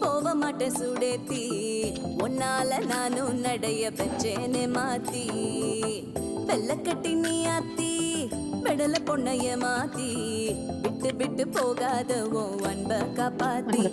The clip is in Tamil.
போக மாட்டேன் சுடேத்தி உன்னால நானும் நடைய பெற்றேனே மாத்தி வெள்ளக்கட்டி நீ ஆத்தி பெடல பொண்ணைய மாத்தி விட்டு விட்டு போகாத உன் அன்ப காப்பாத்தி